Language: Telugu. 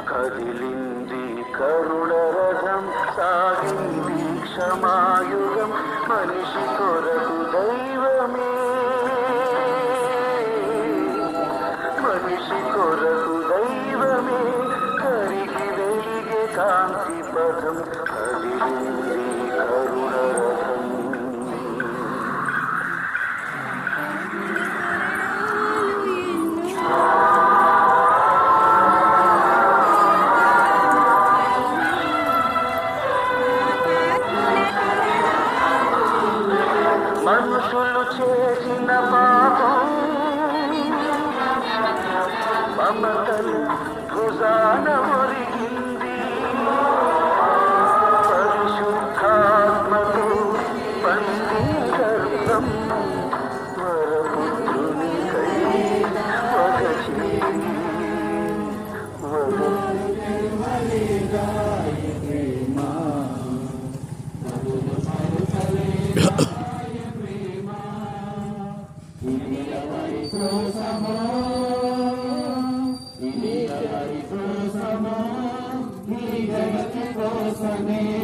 కదిలింది కరుణ రథం, సాగింది క్షమాయుగం, మనిషి కొరకు దైవమే, మనిషి కొరకు దైవమే, కరిగి వెలిగే కాంతి పథం, కదిలింది కరుణ రథం. మనుషులు చేసిన పాపం మమతలు భుజాన ఒరిగింది, పరిశుద్ధాత్మతో పండి గర్భం వరపుత్రుని కై వగచి Sama,